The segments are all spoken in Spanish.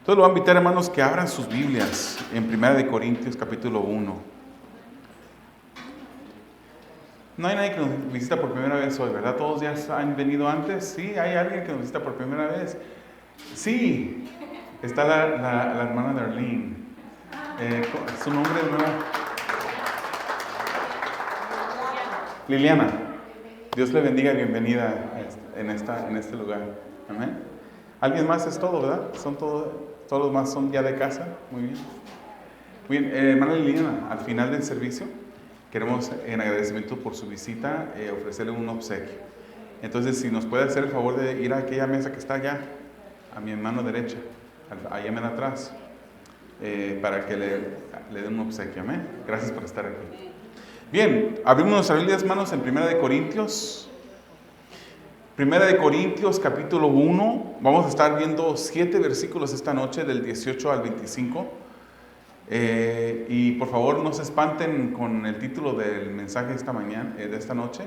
Entonces lo voy a invitar, hermanos, que abran sus Biblias en 1 Corintios capítulo 1. No hay nadie que nos visita por primera vez hoy, ¿verdad? ¿Todos ya han venido antes? Sí, ¿hay alguien que nos visita por primera vez? Sí, está la hermana Darlene. ¿Su nombre de nuevo? Liliana. Dios le bendiga y bienvenida en este lugar. Amén. ¿Alguien más es todo, verdad? Todos los más son ya de casa. Muy bien. Muy bien, hermana Liliana, al final del servicio queremos, en agradecimiento por su visita, ofrecerle un obsequio. Entonces, si nos puede hacer el favor de ir a aquella mesa que está allá, a mi mano derecha, allá en atrás, para que le den un obsequio. Amén. Gracias por estar aquí. Bien, abrimos nuestras Biblias, hermanos, en 1 Corintios. 1 Corintios capítulo 1. Vamos a estar viendo 7 versículos esta noche, del 18 al 25. Y por favor no se espanten con el título del mensaje de esta mañana, de esta noche.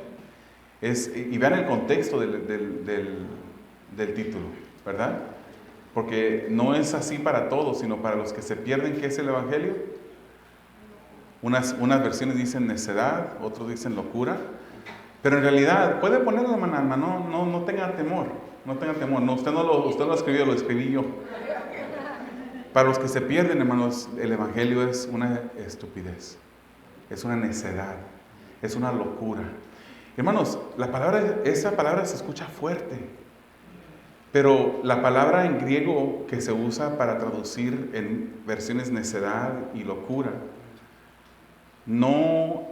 Y vean el contexto del título, ¿verdad? Porque no es así para todos, sino para los que se pierden qué es el Evangelio. Unas versiones dicen necedad, otros dicen locura. Pero en realidad, puede ponerlo, hermana, no tenga temor. No tenga temor. No, usted lo escribió, lo escribí yo. Para los que se pierden, hermanos, el Evangelio es una estupidez, es una necedad, es una locura. Hermanos, esa palabra se escucha fuerte, pero la palabra en griego que se usa para traducir en versiones necedad y locura, no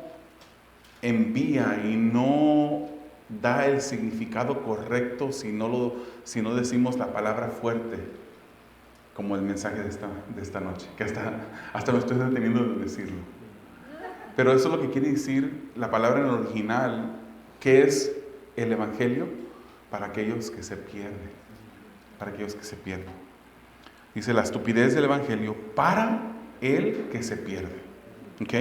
envía y no da el significado correcto si no decimos la palabra fuerte, como el mensaje de esta noche, que hasta me estoy deteniendo de decirlo. Pero eso es lo que quiere decir la palabra en el original, que es el Evangelio para aquellos que se pierden. Para aquellos que se pierden. Dice la estupidez del Evangelio para el que se pierde. ¿Ok?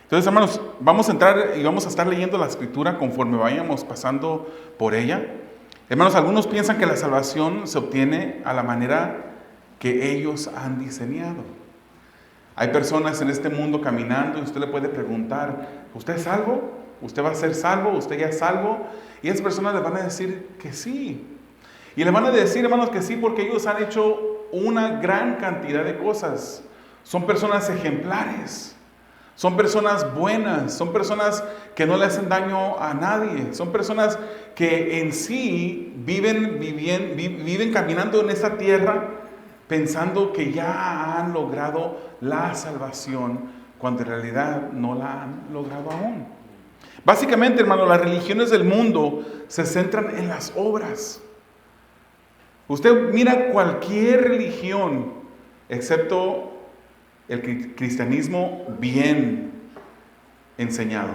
Entonces, hermanos, vamos a entrar y vamos a estar leyendo la Escritura conforme vayamos pasando por ella. Hermanos, algunos piensan que la salvación se obtiene a la manera que ellos han diseñado. Hay personas en este mundo caminando y usted le puede preguntar, ¿usted es salvo? ¿Usted va a ser salvo? ¿Usted ya es salvo? Y esas personas le van a decir que sí. Y le van a decir, hermanos, que sí, porque ellos han hecho una gran cantidad de cosas. Son personas ejemplares. Son personas buenas. Son personas que no le hacen daño a nadie. Son personas que en sí viven caminando en esta tierra pensando que ya han logrado la salvación, cuando en realidad no la han logrado aún. Básicamente, hermano, las religiones del mundo se centran en las obras. Usted mira cualquier religión, excepto el cristianismo bien enseñado.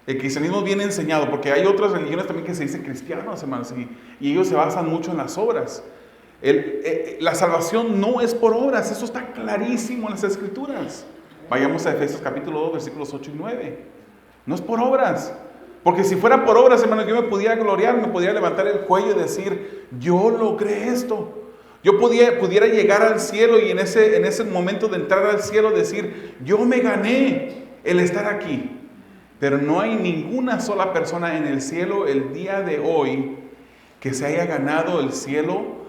El cristianismo bien enseñado, porque hay otras religiones también que se dicen cristianos, hermanos, y ellos se basan mucho en las obras. La salvación no es por obras, eso está clarísimo en las Escrituras. Vayamos a Efesios capítulo 2, versículos 8 y 9. No es por obras, porque si fuera por obras, hermanos, yo me pudiera gloriar, me pudiera levantar el cuello y decir, yo logré esto. Yo pudiera llegar al cielo y en ese momento de entrar al cielo decir, yo me gané el estar aquí. Pero no hay ninguna sola persona en el cielo el día de hoy que se haya ganado el cielo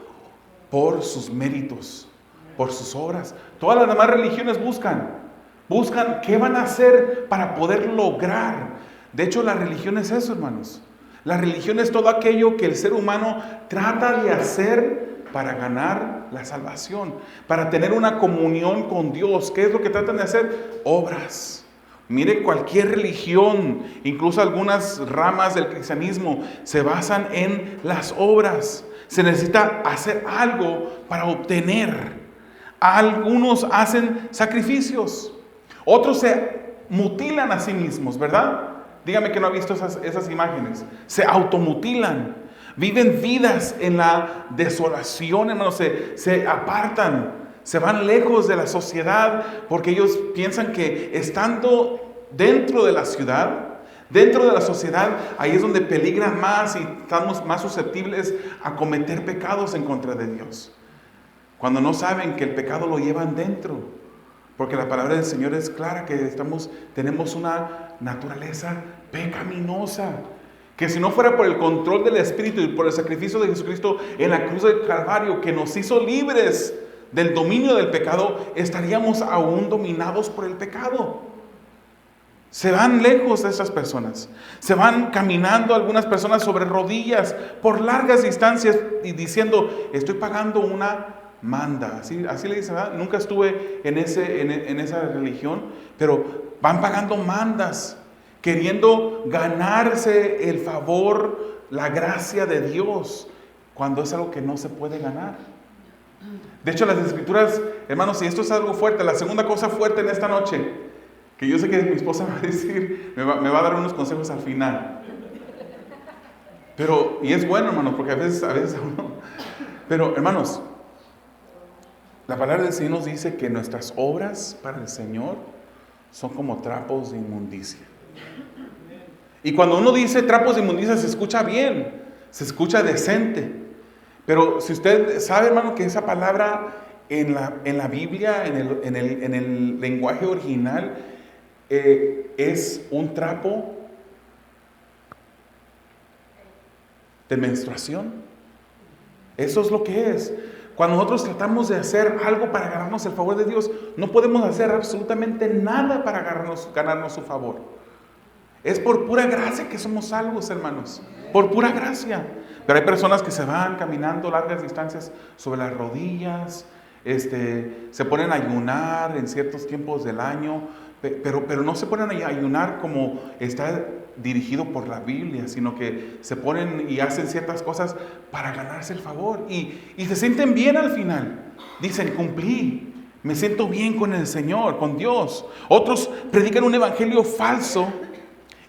por sus méritos, por sus obras. Todas las demás religiones buscan qué van a hacer para poder lograr. De hecho, la religión es eso, hermanos. La religión es todo aquello que el ser humano trata de hacer para ganar la salvación, para tener una comunión con Dios. ¿Qué es lo que tratan de hacer? Obras. Mire, cualquier religión, incluso algunas ramas del cristianismo, se basan en las obras. Se necesita hacer algo para obtener. Algunos hacen sacrificios. Otros se mutilan a sí mismos, ¿verdad? Dígame que no ha visto esas imágenes. Se automutilan. Viven vidas en la desolación, hermanos. Se apartan. Se van lejos de la sociedad porque ellos piensan que estando dentro de la ciudad, dentro de la sociedad, ahí es donde peligran más y estamos más susceptibles a cometer pecados en contra de Dios. Cuando no saben que el pecado lo llevan dentro. Porque la palabra del Señor es clara, que tenemos una naturaleza pecaminosa. Que si no fuera por el control del Espíritu y por el sacrificio de Jesucristo en la cruz del Calvario, que nos hizo libres del dominio del pecado, estaríamos aún dominados por el pecado. Se van lejos de esas personas. Se van caminando algunas personas sobre rodillas por largas distancias y diciendo, estoy pagando una manda. Así le dicen, ¿verdad? Nunca estuve en esa religión, pero van pagando mandas, queriendo ganarse el favor, la gracia de Dios, cuando es algo que no se puede ganar. De hecho, las Escrituras, hermanos, y esto es algo fuerte, la segunda cosa fuerte en esta noche, que yo sé que mi esposa me va a decir, me va a dar unos consejos al final. Pero, y es bueno, hermanos, porque a veces uno... Pero, hermanos, la palabra del Señor nos dice que nuestras obras para el Señor son como trapos de inmundicia. Y cuando uno dice trapos de inmundicia se escucha bien, se escucha decente. Pero si usted sabe, hermano, que esa palabra en la Biblia, en el lenguaje original, es un trapo de menstruación. Eso es lo que es. Cuando nosotros tratamos de hacer algo para ganarnos el favor de Dios, no podemos hacer absolutamente nada para ganarnos su favor. Es por pura gracia que somos salvos, hermanos. Por pura gracia. Pero hay personas que se van caminando largas distancias sobre las rodillas, se ponen a ayunar en ciertos tiempos del año, pero no se ponen a ayunar como está dirigido por la Biblia, sino que se ponen y hacen ciertas cosas para ganarse el favor. Y se sienten bien al final. Dicen, cumplí, me siento bien con el Señor, con Dios. Otros predican un evangelio falso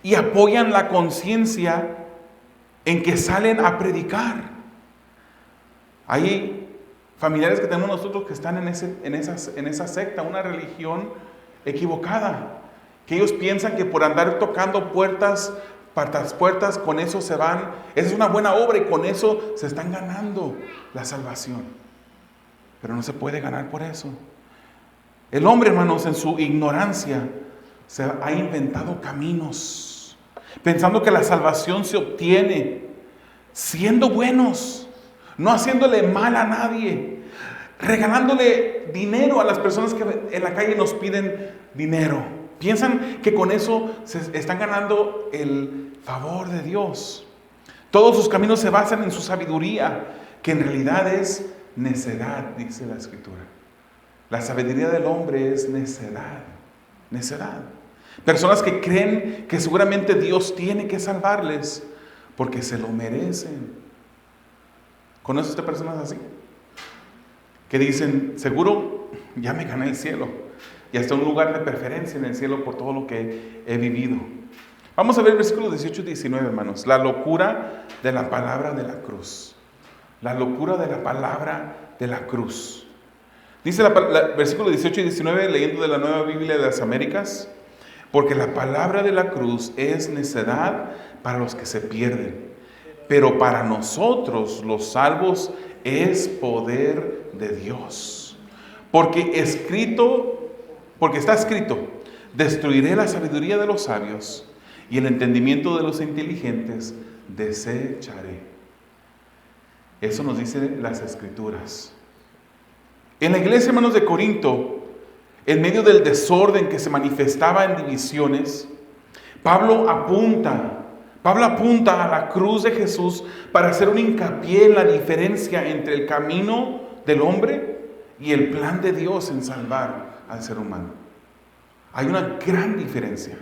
y apoyan la conciencia en que salen a predicar. Hay familiares que tenemos nosotros que están en esa secta, una religión equivocada, que ellos piensan que por andar tocando puertas, con eso se van, esa es una buena obra y con eso se están ganando la salvación. Pero no se puede ganar por eso. El hombre, hermanos, en su ignorancia se ha inventado caminos, pensando que la salvación se obtiene siendo buenos, no haciéndole mal a nadie, regalándole dinero a las personas que en la calle nos piden dinero. Piensan que con eso se están ganando el favor de Dios. Todos sus caminos se basan en su sabiduría, que en realidad es necedad, dice la Escritura. La sabiduría del hombre es necedad. Personas que creen que seguramente Dios tiene que salvarles porque se lo merecen. ¿Conoce usted personas así? Que dicen, seguro ya me gané el cielo y hasta un lugar de preferencia en el cielo por todo lo que he vivido. Vamos a ver versículos 18 y 19, hermanos. La locura de la palabra de la cruz. La locura de la palabra de la cruz. Dice versículos 18 y 19, leyendo de la Nueva Biblia de las Américas: porque la palabra de la cruz es necedad para los que se pierden, pero para nosotros los salvos es poder de Dios. Porque está escrito, destruiré la sabiduría de los sabios y el entendimiento de los inteligentes desecharé. Eso nos dicen las Escrituras. En la iglesia, hermanos, de Corinto, en medio del desorden que se manifestaba en divisiones, Pablo apunta a la cruz de Jesús para hacer un hincapié en la diferencia entre el camino del hombre y el plan de Dios en salvar al ser humano. Hay una gran diferencia.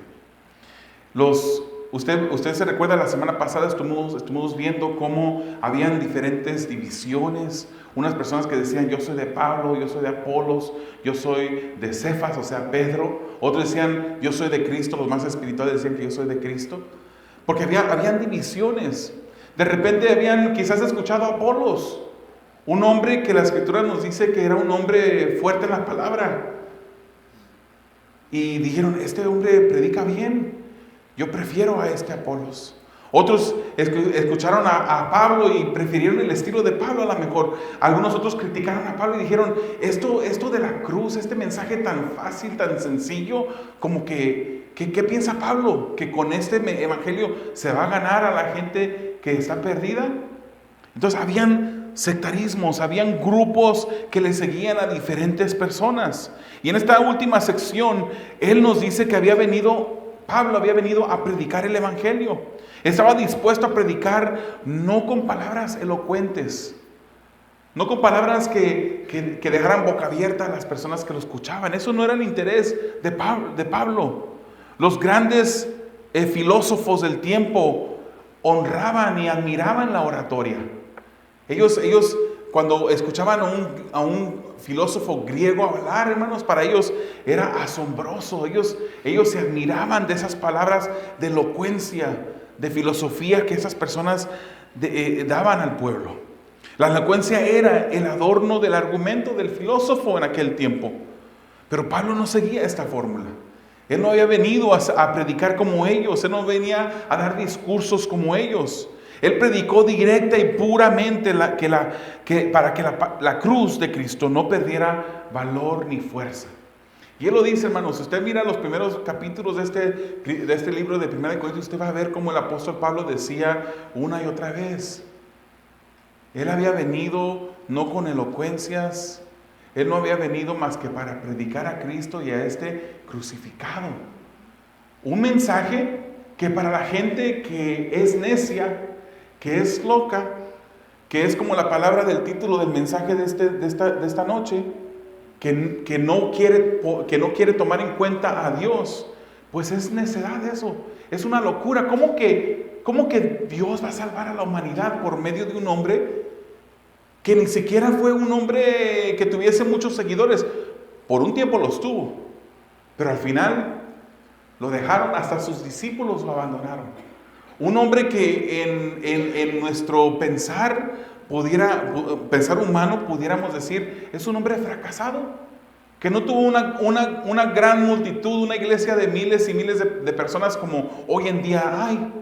Usted se recuerda, la semana pasada estuvimos viendo cómo habían diferentes divisiones. Unas personas que decían, yo soy de Pablo, yo soy de Apolos, yo soy de Cefas, o sea, Pedro. Otros decían, yo soy de Cristo. Los más espirituales decían que yo soy de Cristo. Porque habían divisiones. De repente habían quizás escuchado a Apolos, un hombre que la Escritura nos dice que era un hombre fuerte en la palabra. Y dijeron, este hombre predica bien, yo prefiero a este Apolos. Otros escucharon a Pablo y prefirieron el estilo de Pablo a lo mejor. Algunos otros criticaron a Pablo y dijeron, esto de la cruz, este mensaje tan fácil, tan sencillo, como que ¿qué piensa Pablo? ¿Que con este evangelio se va a ganar a la gente que está perdida? Entonces habían sectarismos, habían grupos que le seguían a diferentes personas. Y en esta última sección, él nos dice que Pablo había venido a predicar el evangelio. Estaba dispuesto a predicar no con palabras elocuentes, no con palabras que dejaran boca abierta a las personas que lo escuchaban. Eso no era el interés de Pablo. Los grandes filósofos del tiempo honraban y admiraban la oratoria. Ellos cuando escuchaban a un filósofo griego hablar, hermanos, para ellos era asombroso. Ellos se admiraban de esas palabras de elocuencia, de filosofía que esas personas daban al pueblo. La elocuencia era el adorno del argumento del filósofo en aquel tiempo. Pero Pablo no seguía esta fórmula. Él no había venido a predicar como ellos. Él no venía a dar discursos como ellos. Él predicó directa y puramente para que la cruz de Cristo no perdiera valor ni fuerza. Y él lo dice, hermanos, si usted mira los primeros capítulos de este libro de 1 Corintios, usted va a ver cómo el apóstol Pablo decía una y otra vez. Él había venido no con elocuencias, él no había venido más que para predicar a Cristo y a este crucificado. Un mensaje que para la gente que es necia, que es loca, que es como la palabra del título del mensaje de esta noche, que no quiere tomar en cuenta a Dios, pues es necedad eso, es una locura. ¿Cómo que Dios va a salvar a la humanidad por medio de un hombre que ni siquiera fue un hombre que tuviese muchos seguidores? Por un tiempo los tuvo, pero al final lo dejaron, hasta sus discípulos lo abandonaron. Un hombre que en nuestro pensar humano pudiéramos decir, es un hombre fracasado, que no tuvo una gran multitud, una iglesia de miles y miles de personas como hoy en día hay.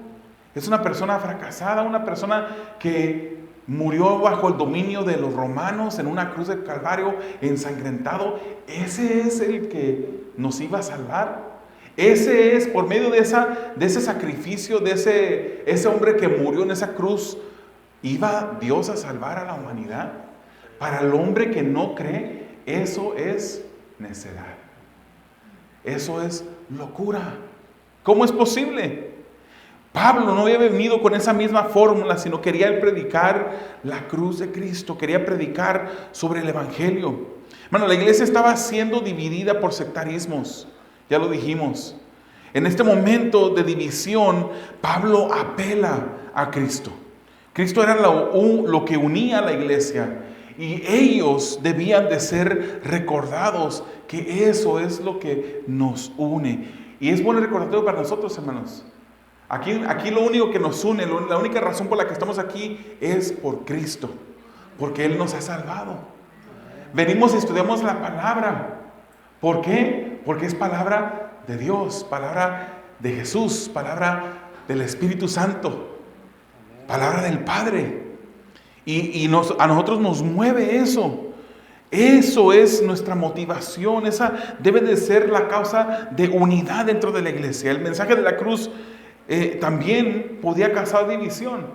Es una persona fracasada, una persona que murió bajo el dominio de los romanos en una cruz del Calvario, ensangrentado. Ese es el que nos iba a salvar. Ese es, por medio de ese sacrificio, de ese hombre que murió en esa cruz, iba Dios a salvar a la humanidad. Para el hombre que no cree, eso es necedad. Eso es locura. ¿Cómo es posible? Pablo no había venido con esa misma fórmula, sino quería él predicar la cruz de Cristo, quería predicar sobre el evangelio. Bueno, la iglesia estaba siendo dividida por sectarismos. Ya lo dijimos. En este momento de división, Pablo apela a Cristo. Cristo era lo que unía a la iglesia. Y ellos debían de ser recordados que eso es lo que nos une. Y es bueno recordatorio para nosotros, hermanos. Aquí lo único que nos une, la única razón por la que estamos aquí es por Cristo. Porque Él nos ha salvado. Venimos y estudiamos la palabra. ¿Por qué? Porque es palabra de Dios, palabra de Jesús, palabra del Espíritu Santo, palabra del Padre. Y a nosotros nos mueve eso. Eso es nuestra motivación. Esa debe de ser la causa de unidad dentro de la iglesia. El mensaje de la cruz también podía causar división,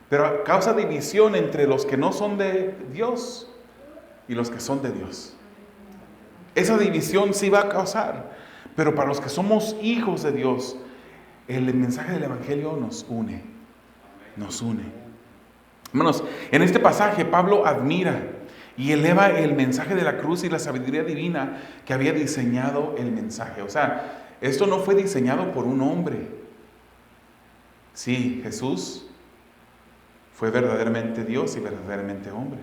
pero causa división entre los que no son de Dios y los que son de Dios. Esa división sí va a causar, pero para los que somos hijos de Dios, el mensaje del evangelio nos une. Nos une. Hermanos, en este pasaje Pablo admira y eleva el mensaje de la cruz y la sabiduría divina que había diseñado el mensaje. O sea, esto no fue diseñado por un hombre. Sí, Jesús fue verdaderamente Dios y verdaderamente hombre.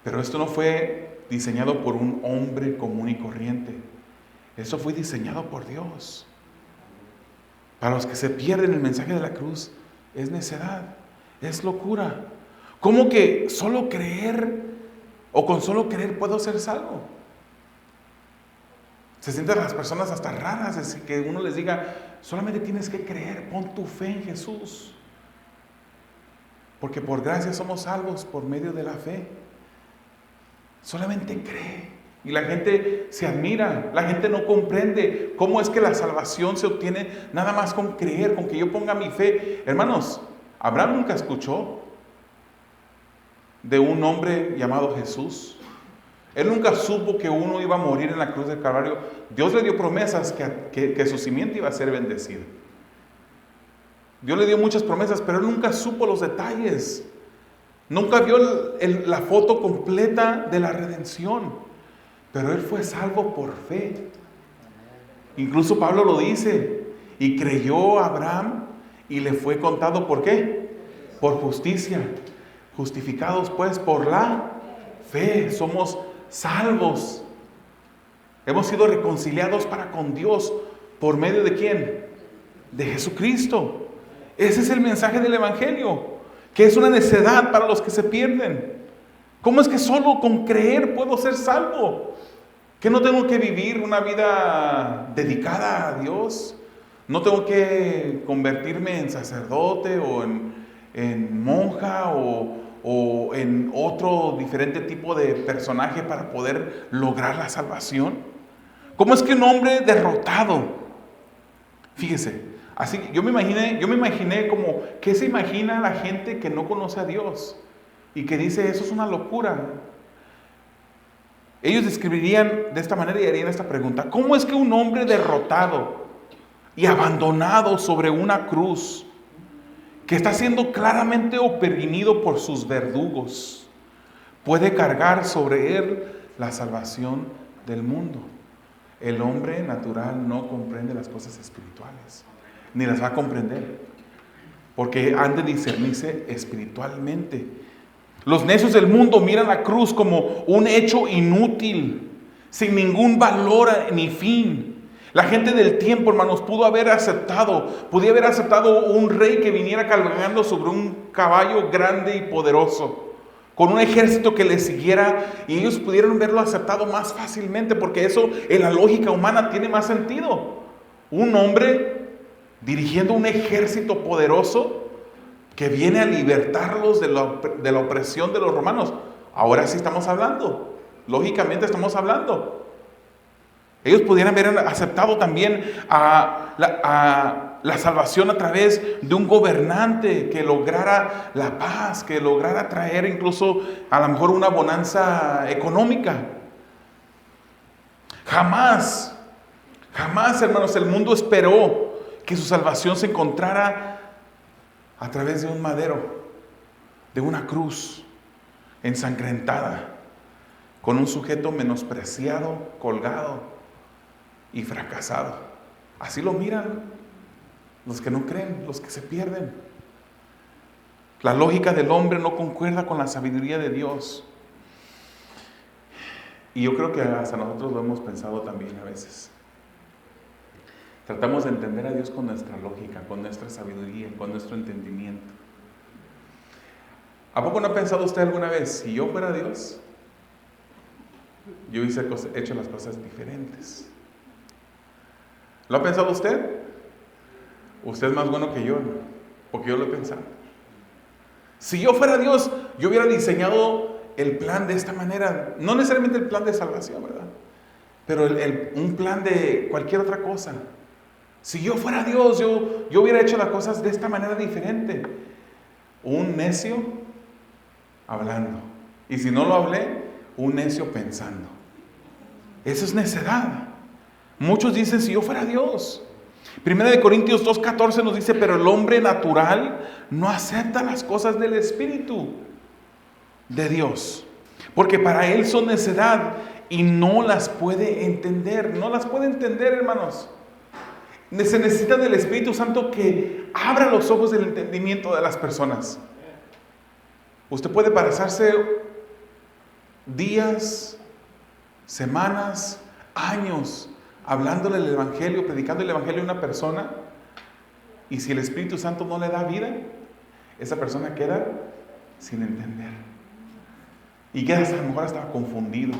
Pero esto no fue diseñado por un hombre común y corriente. Eso fue diseñado por Dios. Para los que se pierden el mensaje de la cruz, es necedad, es locura. ¿Cómo que solo creer o con solo creer puedo ser salvo? Se sienten las personas hasta raras, es que uno les diga, solamente tienes que creer, pon tu fe en Jesús. Porque por gracia somos salvos por medio de la fe. Solamente cree. Y la gente se admira, la gente no comprende cómo es que la salvación se obtiene nada más con creer, con que yo ponga mi fe. Hermanos, Abraham nunca escuchó de un hombre llamado Jesús. Él nunca supo que uno iba a morir en la cruz del Calvario. Dios le dio promesas que su simiente iba a ser bendecida. Dios le dio muchas promesas, pero él nunca supo los detalles. Nunca vio la foto completa de la redención. Pero él fue salvo por fe. Incluso Pablo lo dice. Y creyó a Abraham y le fue contado, ¿por qué? Por justicia. Justificados pues por la fe. Somos salvos. Hemos sido reconciliados para con Dios. ¿Por medio de quién? De Jesucristo. Ese es el mensaje del Evangelio, que es una necedad para los que se pierden. ¿Cómo es que solo con creer puedo ser salvo? ¿Que no tengo que vivir una vida dedicada a Dios? ¿No tengo que convertirme en sacerdote o en monja o en otro diferente tipo de personaje para poder lograr la salvación? ¿Cómo es que un hombre derrotado? Fíjese, así yo me imaginé como, ¿qué se imagina la gente que no conoce a Dios? Y que dice, eso es una locura. Ellos describirían de esta manera y harían esta pregunta: ¿cómo es que un hombre derrotado y abandonado sobre una cruz, que está siendo claramente oprimido por sus verdugos, puede cargar sobre él la salvación del mundo? El hombre natural no comprende las cosas espirituales, ni las va a comprender, porque han de discernirse espiritualmente. Los necios del mundo miran la cruz como un hecho inútil, sin ningún valor ni fin. La gente del tiempo, hermanos, podía haber aceptado un rey que viniera cabalgando sobre un caballo grande y poderoso, con un ejército que le siguiera, y ellos pudieron verlo aceptado más fácilmente, porque eso en la lógica humana tiene más sentido. Un hombre dirigiendo un ejército poderoso que viene a libertarlos de la opresión de los romanos. Ahora sí estamos hablando, lógicamente estamos hablando. Ellos pudieran haber aceptado también a la salvación a través de un gobernante que lograra la paz, que lograra traer incluso a lo mejor una bonanza económica. Jamás, hermanos, el mundo esperó que su salvación se encontrara a través de un madero, de una cruz ensangrentada, con un sujeto menospreciado, colgado y fracasado. Así lo miran los que no creen, los que se pierden. La lógica del hombre no concuerda con la sabiduría de Dios. Y yo creo que hasta nosotros lo hemos pensado también a veces. Tratamos de entender a Dios con nuestra lógica, con nuestra sabiduría, con nuestro entendimiento. ¿A poco no ha pensado usted alguna vez, si yo fuera Dios, yo hubiese hecho las cosas diferentes? ¿Lo ha pensado usted? Usted es más bueno que yo, ¿no? Porque yo lo he pensado. Si yo fuera Dios, yo hubiera diseñado el plan de esta manera. No necesariamente el plan de salvación, ¿verdad? Pero un plan de cualquier otra cosa. Si yo fuera Dios, yo hubiera hecho las cosas de esta manera diferente. Un necio hablando. Y si no lo hablé, un necio pensando. Eso es necedad. Muchos dicen, si yo fuera Dios. 1 Corintios 2:14 nos dice, pero el hombre natural no acepta las cosas del Espíritu de Dios, porque para él son necedad y no las puede entender. No las puede entender, hermanos. Se necesita del Espíritu Santo que abra los ojos del entendimiento de las personas. Usted puede pasarse días, semanas, años hablándole el Evangelio, predicando el Evangelio a una persona, y si el Espíritu Santo no le da vida, esa persona queda sin entender. Y queda a lo mejor hasta confundido.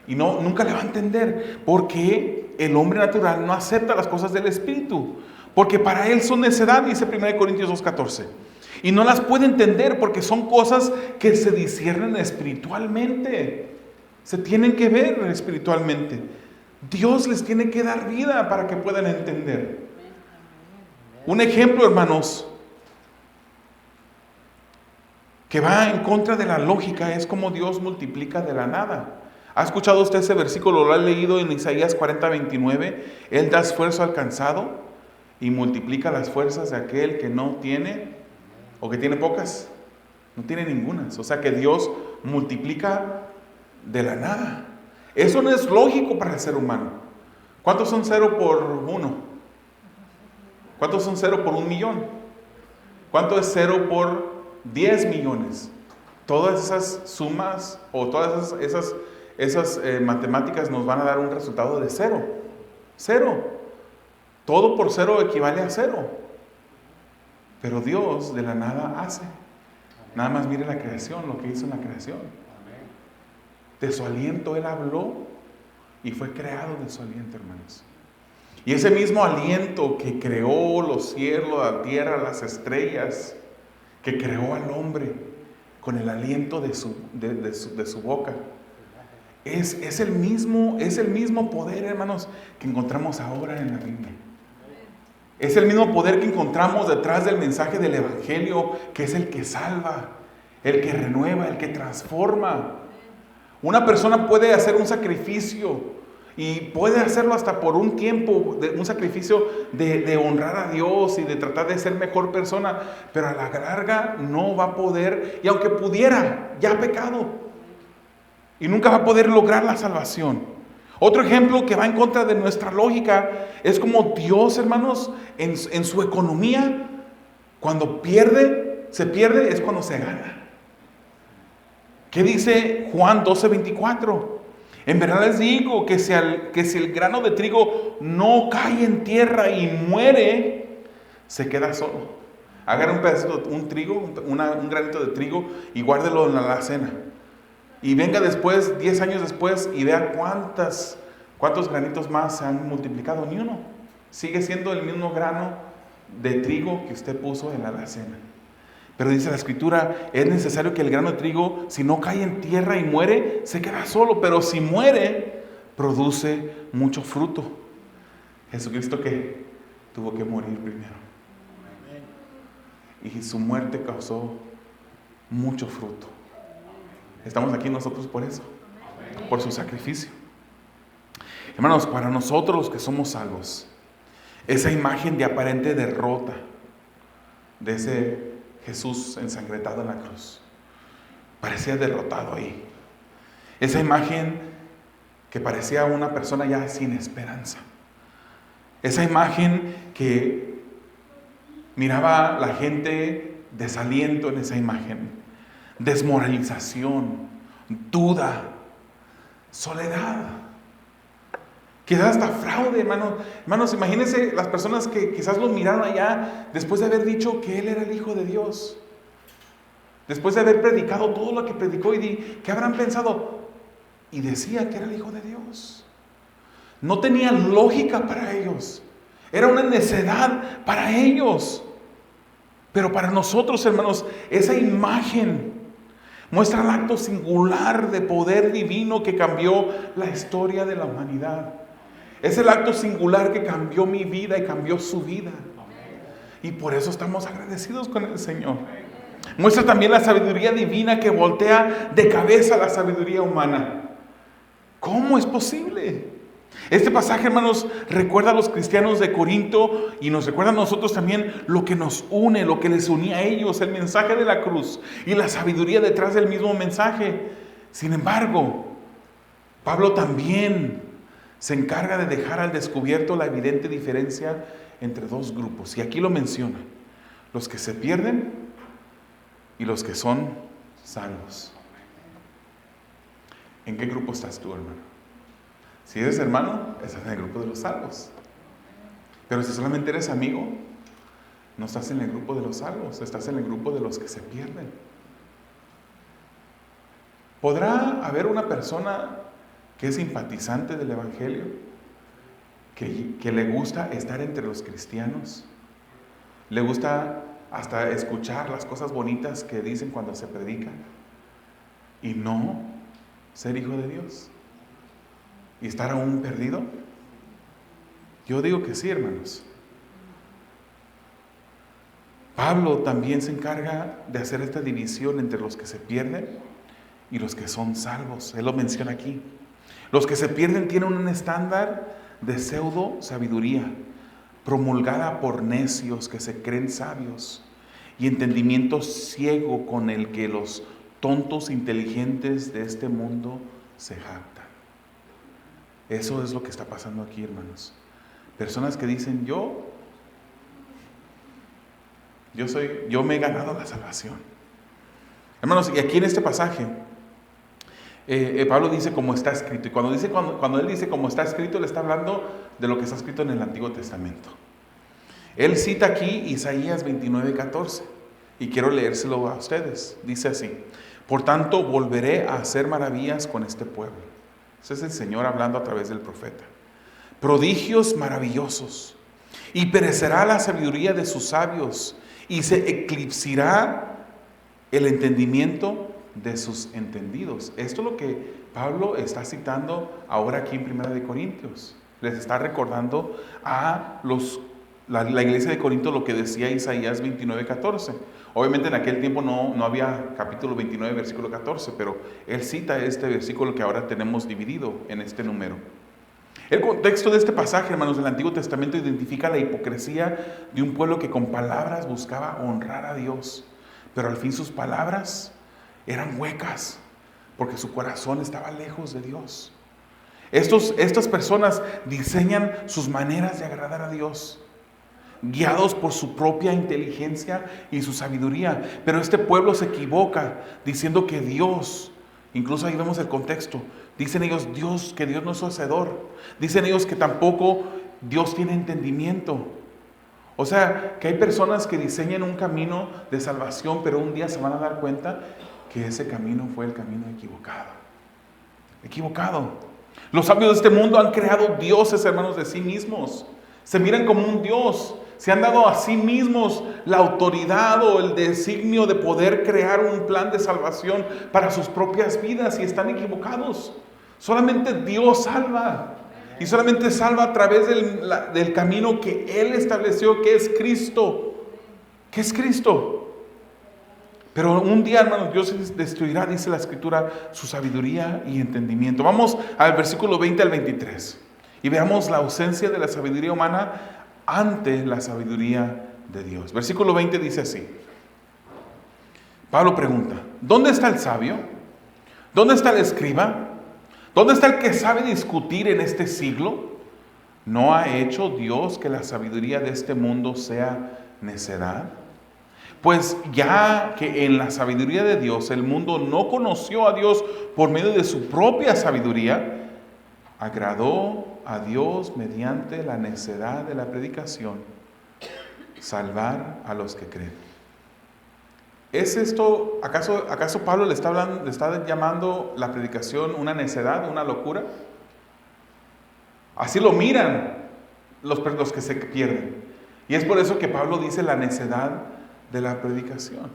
Y nunca le va a entender. ¿Por qué? el hombre natural no acepta las cosas del Espíritu, porque para él son necedad, dice 1 Corintios 2:14. Y no las puede entender porque son cosas que se disciernen espiritualmente. Se tienen que ver espiritualmente. Dios les tiene que dar vida para que puedan entender. Un ejemplo, hermanos, que va en contra de la lógica es como Dios multiplica de la nada. ¿Ha escuchado usted ese versículo? ¿Lo ha leído en Isaías 40:29? Él da esfuerzo al cansado y multiplica las fuerzas de aquel que no tiene, o que tiene pocas, no tiene ningunas. O sea que Dios multiplica de la nada. Eso no es lógico para el ser humano. ¿Cuántos son 0 por 1? ¿Cuántos son 0 por 1,000,000? ¿Cuánto es 0 por 10 millones? Todas esas sumas o todas esas matemáticas nos van a dar un resultado de 0. 0. Todo por 0 equivale a 0. Pero Dios de la nada hace. Nada más mire la creación, lo que hizo en la creación. De su aliento Él habló y fue creado de su aliento, hermanos. Y ese mismo aliento que creó los cielos, la tierra, las estrellas, que creó al hombre con el aliento de su boca, es el mismo poder, hermanos, que encontramos ahora en la Biblia. Es el mismo poder que encontramos detrás del mensaje del Evangelio, que es el que salva, el que renueva, el que transforma. Una persona puede hacer un sacrificio y puede hacerlo hasta por un tiempo, un sacrificio de honrar a Dios y de tratar de ser mejor persona, pero a la larga no va a poder, y aunque pudiera, ya ha pecado y nunca va a poder lograr la salvación. Otro ejemplo que va en contra de nuestra lógica es como Dios, hermanos, en su economía, cuando se pierde es cuando se gana. ¿Qué dice Juan 12:24? En verdad les digo que si el grano de trigo no cae en tierra y muere, se queda solo. Agarre un pedacito, un granito de trigo y guárdelo en la alacena. Y venga después, 10 años después, y vea cuántos granitos más se han multiplicado. Ni uno. Sigue siendo el mismo grano de trigo que usted puso en la alacena. Pero dice la Escritura, es necesario que el grano de trigo, si no cae en tierra y muere, se queda solo. Pero si muere, produce mucho fruto. Jesucristo que tuvo que morir primero. Y su muerte causó mucho fruto. Estamos aquí nosotros por eso, por su sacrificio. Hermanos, para nosotros los que somos salvos, esa imagen de aparente derrota de ese Jesús ensangrentado en la cruz, parecía derrotado ahí. Esa imagen que parecía una persona ya sin esperanza. Esa imagen que miraba la gente desaliento en esa imagen. Desmoralización, duda, soledad, quizás hasta fraude, hermanos. Hermanos, imagínense las personas que quizás lo miraron allá después de haber dicho que Él era el Hijo de Dios, después de haber predicado todo lo que predicó, y ¿qué habrán pensado? Y decía que era el Hijo de Dios. No tenía lógica para ellos, era una necedad para ellos. Pero para nosotros, hermanos, esa imagen muestra el acto singular de poder divino que cambió la historia de la humanidad. Es el acto singular que cambió mi vida y cambió su vida. Y por eso estamos agradecidos con el Señor. Muestra también la sabiduría divina que voltea de cabeza la sabiduría humana. ¿Cómo es posible? Este pasaje, hermanos, recuerda a los cristianos de Corinto y nos recuerda a nosotros también lo que nos une, lo que les unía a ellos, el mensaje de la cruz y la sabiduría detrás del mismo mensaje. Sin embargo, Pablo también se encarga de dejar al descubierto la evidente diferencia entre dos grupos. Y aquí lo menciona: los que se pierden y los que son salvos. ¿En qué grupo estás tú, hermano? Si eres hermano, estás en el grupo de los salvos. Pero si solamente eres amigo, no estás en el grupo de los salvos, estás en el grupo de los que se pierden. ¿Podrá haber una persona que es simpatizante del Evangelio, que le gusta estar entre los cristianos, le gusta hasta escuchar las cosas bonitas que dicen cuando se predica, y no ser hijo de Dios y estar aún perdido? Yo digo que sí, hermanos. Pablo también se encarga de hacer esta división entre los que se pierden y los que son salvos. Él lo menciona aquí. Los que se pierden tienen un estándar de pseudo sabiduría promulgada por necios que se creen sabios, y entendimiento ciego con el que los tontos inteligentes de este mundo se jactan. Eso es lo que está pasando aquí, hermanos. Personas que dicen, yo me he ganado la salvación. Hermanos, y aquí en este pasaje, Pablo dice como está escrito. Y cuando él dice como está escrito, le está hablando de lo que está escrito en el Antiguo Testamento. Él cita aquí Isaías 29:14. Y quiero leérselo a ustedes. Dice así: por tanto, volveré a hacer maravillas con este pueblo. Ese es el Señor hablando a través del profeta. Prodigios maravillosos. Y perecerá la sabiduría de sus sabios, y se eclipsará el entendimiento de sus entendidos. Esto es lo que Pablo está citando ahora aquí en 1 de Corintios. Les está recordando a la iglesia de Corinto lo que decía Isaías 29:14. Obviamente en aquel tiempo no había capítulo 29, versículo 14, pero él cita este versículo que ahora tenemos dividido en este número. El contexto de este pasaje, hermanos, del Antiguo Testamento identifica la hipocresía de un pueblo que con palabras buscaba honrar a Dios, pero al fin sus palabras eran huecas, porque su corazón estaba lejos de Dios. Estas personas diseñan sus maneras de agradar a Dios, guiados por su propia inteligencia y su sabiduría. Pero este pueblo se equivoca diciendo que Dios, incluso ahí vemos el contexto, dicen ellos que Dios no es hacedor. Dicen ellos que tampoco Dios tiene entendimiento. O sea, que hay personas que diseñan un camino de salvación, pero un día se van a dar cuenta que ese camino fue el camino equivocado. Los sabios de este mundo han creado dioses, hermanos, de sí mismos. Se miran como un Dios. Se han dado a sí mismos la autoridad o el designio de poder crear un plan de salvación para sus propias vidas, y están equivocados. Solamente Dios salva. Y solamente salva a través del camino que Él estableció, que es Cristo. ¿Qué es Cristo? Pero un día, hermanos, Dios destruirá, dice la Escritura, su sabiduría y entendimiento. Vamos al versículo 20 al 23. Y veamos la ausencia de la sabiduría humana ante la sabiduría de Dios. Versículo 20 dice así. Pablo pregunta: ¿dónde está el sabio? ¿Dónde está el escriba? ¿Dónde está el que sabe discutir en este siglo? ¿No ha hecho Dios que la sabiduría de este mundo sea necedad? Pues ya que en la sabiduría de Dios el mundo no conoció a Dios por medio de su propia sabiduría, agradó a Dios mediante la necedad de la predicación salvar a los que creen. ¿Es esto, acaso Pablo le está llamando la predicación una necedad, una locura? Así lo miran los que se pierden. Y es por eso que Pablo dice la necedad de la predicación.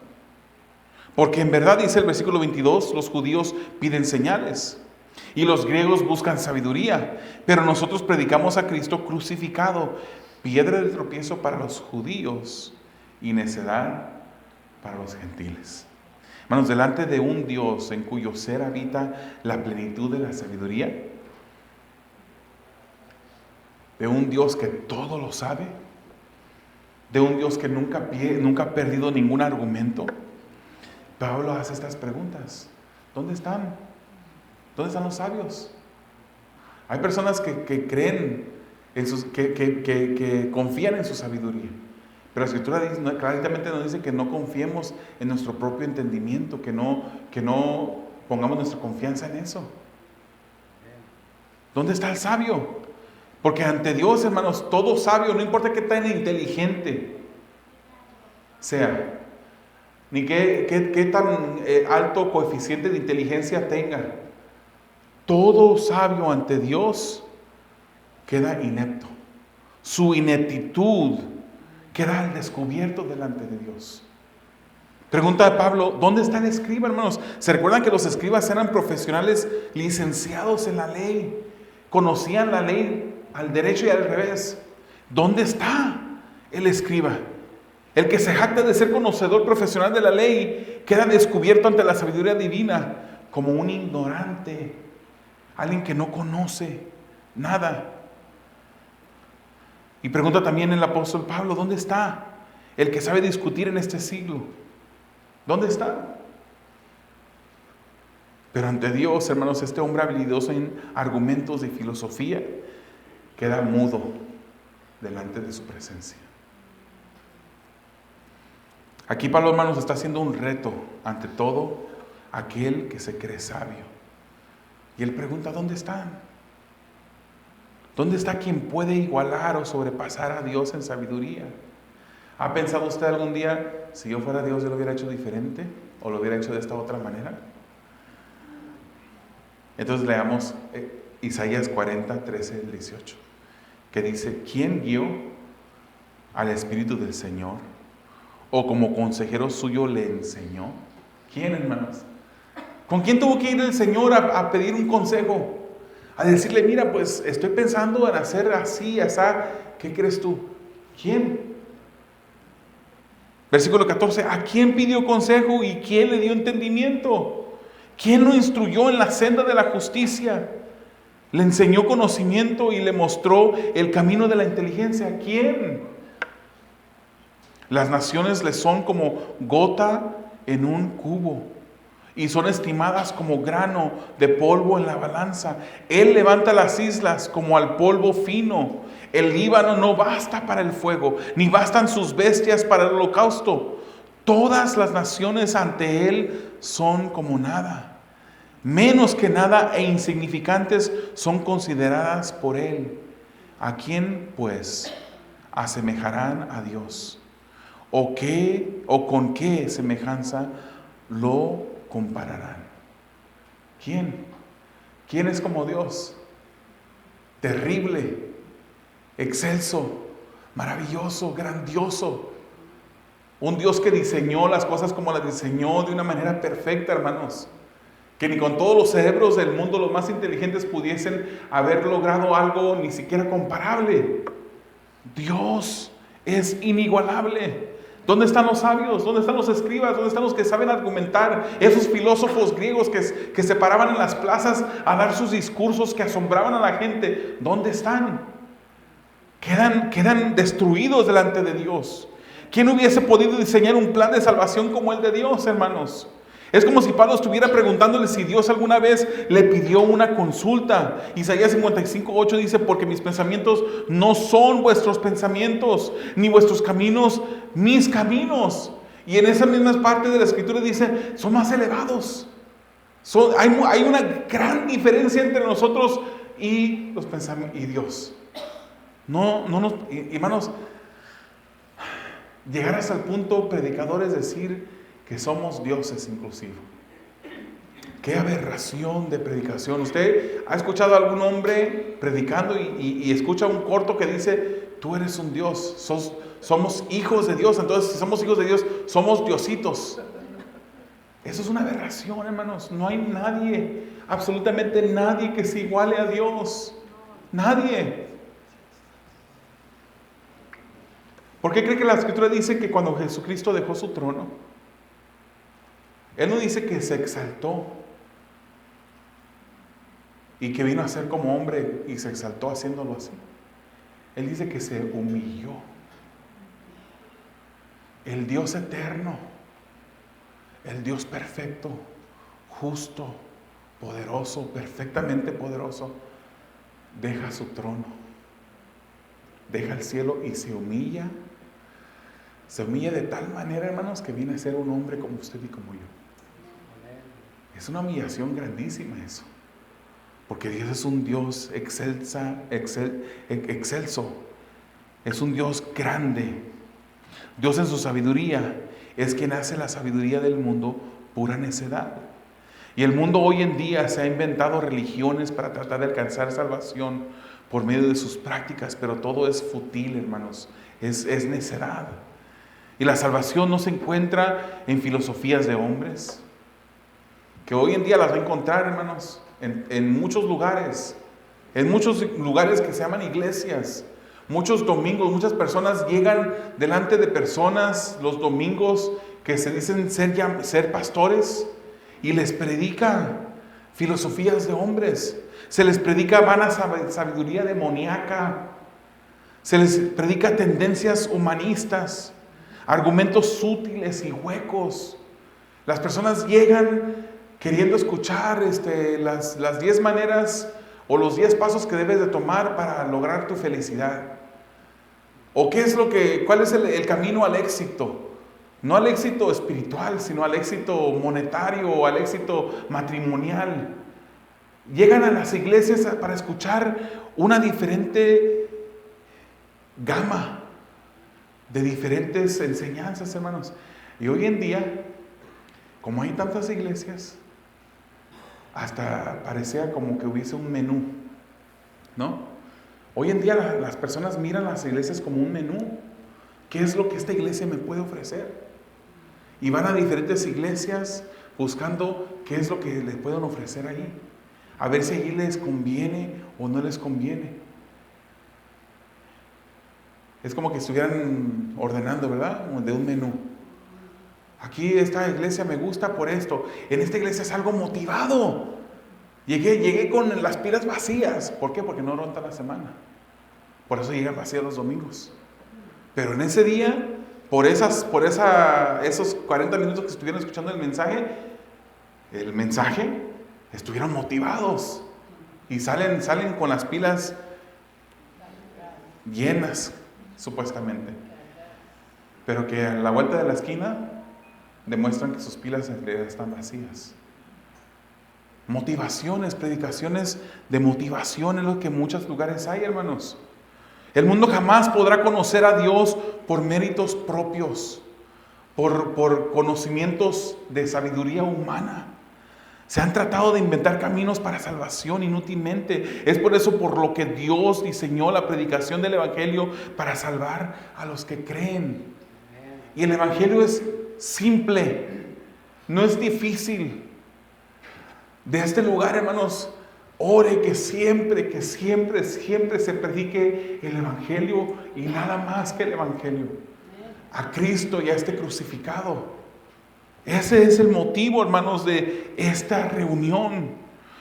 Porque en verdad, dice el versículo 22, los judíos piden señales y los griegos buscan sabiduría, pero nosotros predicamos a Cristo crucificado, piedra de tropiezo para los judíos y necedad para los gentiles. Hermanos, delante de un Dios en cuyo ser habita la plenitud de la sabiduría, de un Dios que todo lo sabe, de un Dios que nunca ha perdido ningún argumento, Pablo hace estas preguntas. ¿Dónde están? ¿Dónde están los sabios? Hay personas que creen, que confían en su sabiduría. Pero la Escritura claramente nos dice que no confiemos en nuestro propio entendimiento, que no pongamos nuestra confianza en eso. ¿Dónde está el sabio? Porque ante Dios, hermanos, todo sabio, no importa qué tan inteligente sea, ni qué tan alto coeficiente de inteligencia tenga, todo sabio ante Dios queda inepto. su ineptitud queda al descubierto delante de Dios. Pregunta de Pablo, ¿dónde está el escriba, hermanos? ¿Se recuerdan que los escribas eran profesionales licenciados en la ley? Conocían la ley al derecho y al revés. ¿Dónde está el escriba? El que se jacta de ser conocedor profesional de la ley queda descubierto ante la sabiduría divina como un ignorante, alguien que no conoce nada. Y pregunta también el apóstol Pablo, ¿dónde está el que sabe discutir en este siglo? ¿Dónde está? Pero ante Dios, hermanos, este hombre habilidoso en argumentos de filosofía queda mudo delante de su presencia. Aquí Pablo, hermanos, está haciendo un reto ante todo aquel que se cree sabio. Y él pregunta, ¿dónde están? ¿Dónde está quien puede igualar o sobrepasar a Dios en sabiduría? ¿Ha pensado usted algún día, si yo fuera Dios, yo lo hubiera hecho diferente? ¿O lo hubiera hecho de esta otra manera? Entonces leamos Isaías 40, 13, 18, que dice, ¿quién guió al Espíritu del Señor? ¿O como consejero suyo le enseñó? ¿Quién, hermanos? ¿Con quién tuvo que ir el Señor a pedir un consejo? A decirle, mira, pues estoy pensando en hacer así, asá. ¿Qué crees tú? ¿Quién? Versículo 14, ¿a quién pidió consejo y quién le dio entendimiento? ¿Quién lo instruyó en la senda de la justicia? Le enseñó conocimiento y le mostró el camino de la inteligencia. ¿Quién? Las naciones le son como gota en un cubo y son estimadas como grano de polvo en la balanza. Él levanta las islas como al polvo fino. El Líbano no basta para el fuego, ni bastan sus bestias para el holocausto. Todas las naciones ante Él son como nada. Menos que nada e insignificantes son consideradas por Él. ¿A quién, pues, asemejarán a Dios? ¿O con qué semejanza lo compararán? ¿Quién? ¿Quién es como Dios? Terrible, excelso, maravilloso, grandioso. Un Dios que diseñó las cosas como las diseñó de una manera perfecta, hermanos. Que ni con todos los cerebros del mundo, los más inteligentes, pudiesen haber logrado algo ni siquiera comparable. Dios es inigualable. ¿Dónde están los sabios? ¿Dónde están los escribas? ¿Dónde están los que saben argumentar? Esos filósofos griegos que se paraban en las plazas a dar sus discursos que asombraban a la gente. ¿Dónde están? Quedan destruidos delante de Dios. ¿Quién hubiese podido diseñar un plan de salvación como el de Dios, hermanos? Es como si Pablo estuviera preguntándole si Dios alguna vez le pidió una consulta. Isaías 55:8 dice, porque mis pensamientos no son vuestros pensamientos, ni vuestros caminos mis caminos. Y en esa misma parte de la escritura dice, son más elevados. Hay una gran diferencia entre nosotros y los pensamientos y Dios. Hermanos, llegar hasta el punto, predicadores, decir que somos dioses inclusive. Qué aberración de predicación. ¿Usted ha escuchado a algún hombre predicando y escucha un corto que dice, tú eres un Dios, somos hijos de Dios? Entonces, si somos hijos de Dios, somos diositos. Eso es una aberración, hermanos. No hay nadie, absolutamente nadie que se iguale a Dios. Nadie. ¿Por qué cree que la Escritura dice que cuando Jesucristo dejó su trono, Él no dice que se exaltó y que vino a ser como hombre y se exaltó haciéndolo así? Él dice que se humilló. El Dios eterno, el Dios perfecto, justo, poderoso, perfectamente poderoso, deja su trono, deja el cielo y se humilla. Se humilla de tal manera, hermanos, que viene a ser un hombre como usted y como yo. Es una humillación grandísima eso. Porque Dios es un Dios excelso. Es un Dios grande. Dios en su sabiduría es quien hace la sabiduría del mundo pura necedad. Y el mundo hoy en día se ha inventado religiones para tratar de alcanzar salvación por medio de sus prácticas, pero todo es fútil, hermanos, es necedad. Y la salvación no se encuentra en filosofías de hombres, que hoy en día las va a encontrar, hermanos, en muchos lugares que se llaman iglesias. Muchos domingos, muchas personas llegan delante de personas los domingos que se dicen ser pastores y les predica filosofías de hombres. Se les predica vana sabiduría demoníaca. Se les predica tendencias humanistas, argumentos sutiles y huecos. Las personas llegan queriendo escuchar las 10 maneras o los 10 pasos que debes de tomar para lograr tu felicidad. O cuál es el camino al éxito. No al éxito espiritual, sino al éxito monetario o al éxito matrimonial. Llegan a las iglesias para escuchar una diferente gama de diferentes enseñanzas, hermanos. Y hoy en día, como hay tantas iglesias, hasta parecía como que hubiese un menú, ¿no? Hoy en día las personas miran las iglesias como un menú. ¿Qué es lo que esta iglesia me puede ofrecer? Y van a diferentes iglesias buscando qué es lo que les pueden ofrecer ahí. A ver si allí les conviene o no les conviene. Es como que estuvieran ordenando, ¿verdad? De un menú. Aquí esta iglesia me gusta por esto. En esta iglesia es algo motivado. Llegué con las pilas vacías. ¿Por qué? Porque no oran toda la semana. Por eso llegan vacías los domingos. Pero en ese día, por esos 40 minutos que estuvieron escuchando el mensaje, estuvieron motivados. Y salen con las pilas llenas, supuestamente. Pero que a la vuelta de la esquina demuestran que sus pilas en realidad están vacías. Motivaciones, predicaciones de motivación es lo que en muchos lugares hay, hermanos. El mundo jamás podrá conocer a Dios por méritos propios, por conocimientos de sabiduría humana. Se han tratado de inventar caminos para salvación inútilmente. Es por eso por lo que Dios diseñó la predicación del Evangelio, para salvar a los que creen. Y el Evangelio es simple, no es difícil. De este lugar, hermanos, ore que siempre se predique el Evangelio y nada más que el Evangelio. A Cristo y a este crucificado. Ese es el motivo, hermanos, de esta reunión.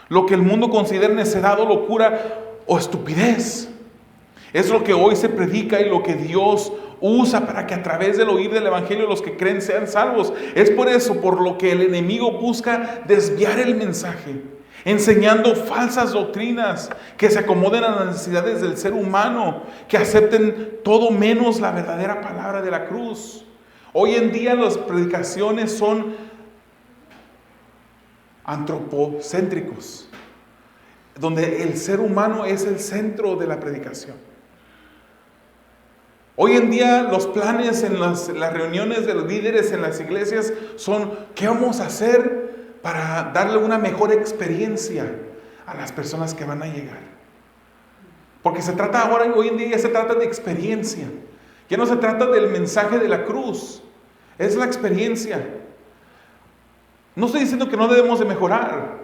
Lo que el mundo considera necedad o locura o estupidez es lo que hoy se predica y lo que Dios usa para que a través del oír del Evangelio los que creen sean salvos. Es por eso por lo que el enemigo busca desviar el mensaje, enseñando falsas doctrinas que se acomoden a las necesidades del ser humano, que acepten todo menos la verdadera palabra de la cruz. Hoy en día las predicaciones son antropocéntricos, donde el ser humano es el centro de la predicación. Hoy en día los planes en las reuniones de los líderes en las iglesias son: ¿qué vamos a hacer para darle una mejor experiencia a las personas que van a llegar? Porque hoy en día ya se trata de experiencia. Ya no se trata del mensaje de la cruz, es la experiencia. No estoy diciendo que no debemos de mejorar.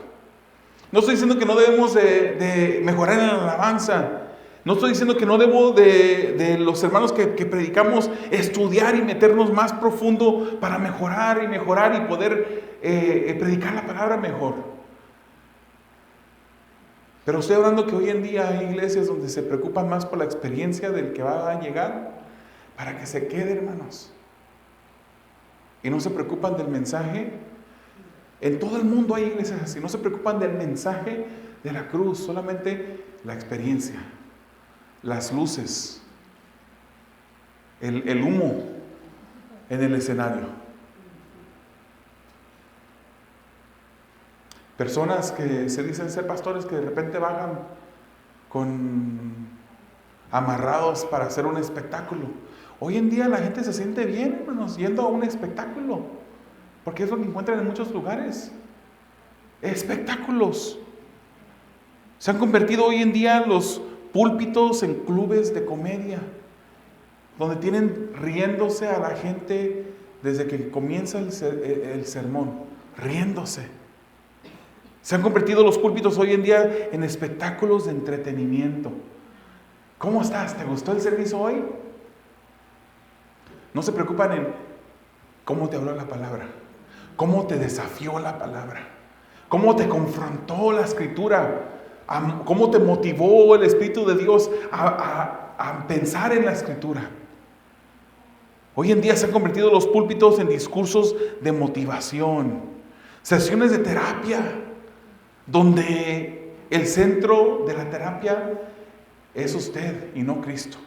No estoy diciendo que no debemos de mejorar en la alabanza. No estoy diciendo que no debo de los hermanos que predicamos estudiar y meternos más profundo para mejorar y poder predicar la palabra mejor. Pero estoy hablando que hoy en día hay iglesias donde se preocupan más por la experiencia del que va a llegar para que se quede, hermanos. Y no se preocupan del mensaje. En todo el mundo hay iglesias así. No se preocupan del mensaje de la cruz, solamente la experiencia, las luces, el humo en el escenario. Personas que se dicen ser pastores que de repente bajan amarrados para hacer un espectáculo. Hoy en día la gente se siente bien, hermanos, yendo a un espectáculo, porque es lo que encuentran en muchos lugares. Espectáculos. Se han convertido hoy en día los púlpitos en clubes de comedia, donde tienen riéndose a la gente desde que comienza el sermón, riéndose. Se han convertido los púlpitos hoy en día en espectáculos de entretenimiento. ¿Cómo estás? ¿Te gustó el servicio hoy? No se preocupan en cómo te habló la palabra, cómo te desafió la palabra, cómo te confrontó la Escritura, cómo te motivó el Espíritu de Dios a pensar en la Escritura. Hoy en día se han convertido los púlpitos en discursos de motivación, sesiones de terapia, donde el centro de la terapia es usted y no Cristo.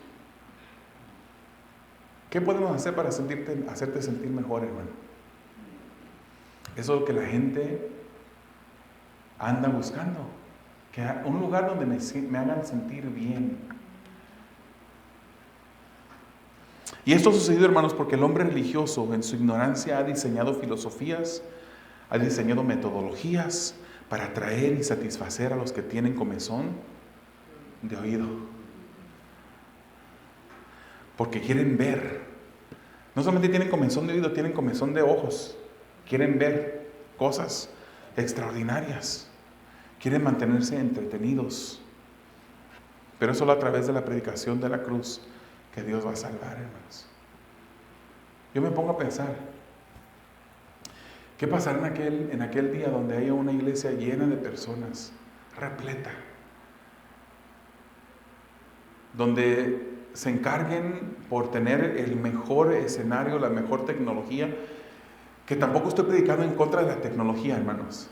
¿Qué podemos hacer para hacerte sentir mejor, hermano? Eso es lo que la gente anda buscando. Que un lugar donde me hagan sentir bien. Y esto ha sucedido, hermanos, porque el hombre religioso en su ignorancia ha diseñado filosofías, ha diseñado metodologías para atraer y satisfacer a los que tienen comezón de oído. Porque quieren ver. No solamente tienen comezón de oído, tienen comezón de ojos. Quieren ver cosas extraordinarias. Quieren mantenerse entretenidos. Pero es solo a través de la predicación de la cruz que Dios va a salvar, hermanos. Yo me pongo a pensar, ¿qué pasará en aquel día donde haya una iglesia llena de personas, repleta? Donde se encarguen por tener el mejor escenario, la mejor tecnología, que tampoco estoy predicando en contra de la tecnología, hermanos.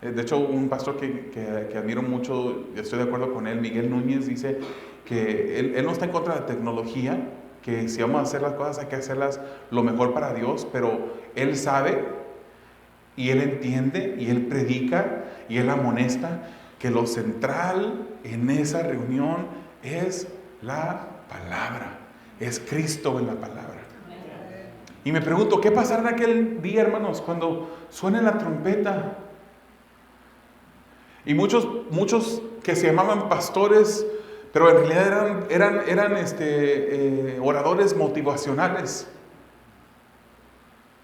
De hecho, un pastor que admiro mucho, estoy de acuerdo con él, Miguel Núñez, dice que él no está en contra de la tecnología, que si vamos a hacer las cosas hay que hacerlas lo mejor para Dios, pero él sabe y él entiende y él predica y él amonesta que lo central en esa reunión es la palabra, es Cristo en la palabra. Y me pregunto, ¿qué pasará en aquel día, hermanos, cuando suene la trompeta? Y muchos que se llamaban pastores, pero en realidad eran oradores motivacionales.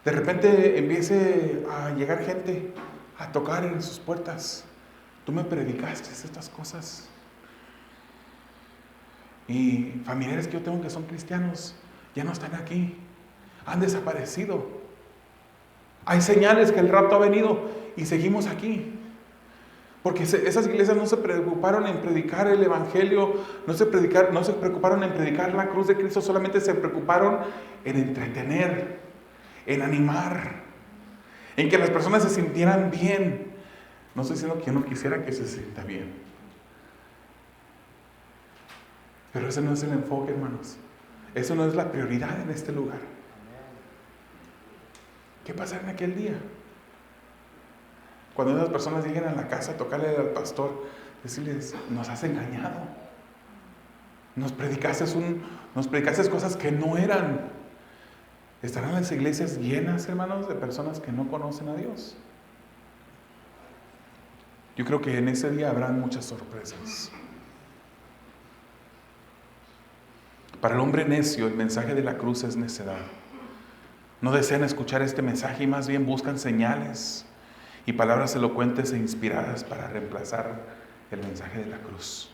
De repente empiece a llegar gente a tocar en sus puertas. Tú me predicaste estas cosas. Y familiares que yo tengo que son cristianos ya no están aquí, han desaparecido. Hay señales que el rapto ha venido y seguimos aquí. Porque esas iglesias no se preocuparon en predicar el evangelio, no se preocuparon en predicar la cruz de Cristo, solamente se preocuparon en entretener, en animar, en que las personas se sintieran bien. No estoy diciendo que yo no quisiera que se sienta bien, pero ese no es el enfoque, hermanos. Eso no es la prioridad en este lugar. ¿Qué pasará en aquel día? Cuando esas personas lleguen a la casa a tocarle al pastor, decirles, nos has engañado. Nos predicaste cosas que no eran. ¿Estarán las iglesias llenas, hermanos, de personas que no conocen a Dios? Yo creo que en ese día habrán muchas sorpresas. Para el hombre necio, el mensaje de la cruz es necedad. No desean escuchar este mensaje y más bien buscan señales y palabras elocuentes e inspiradas para reemplazar el mensaje de la cruz.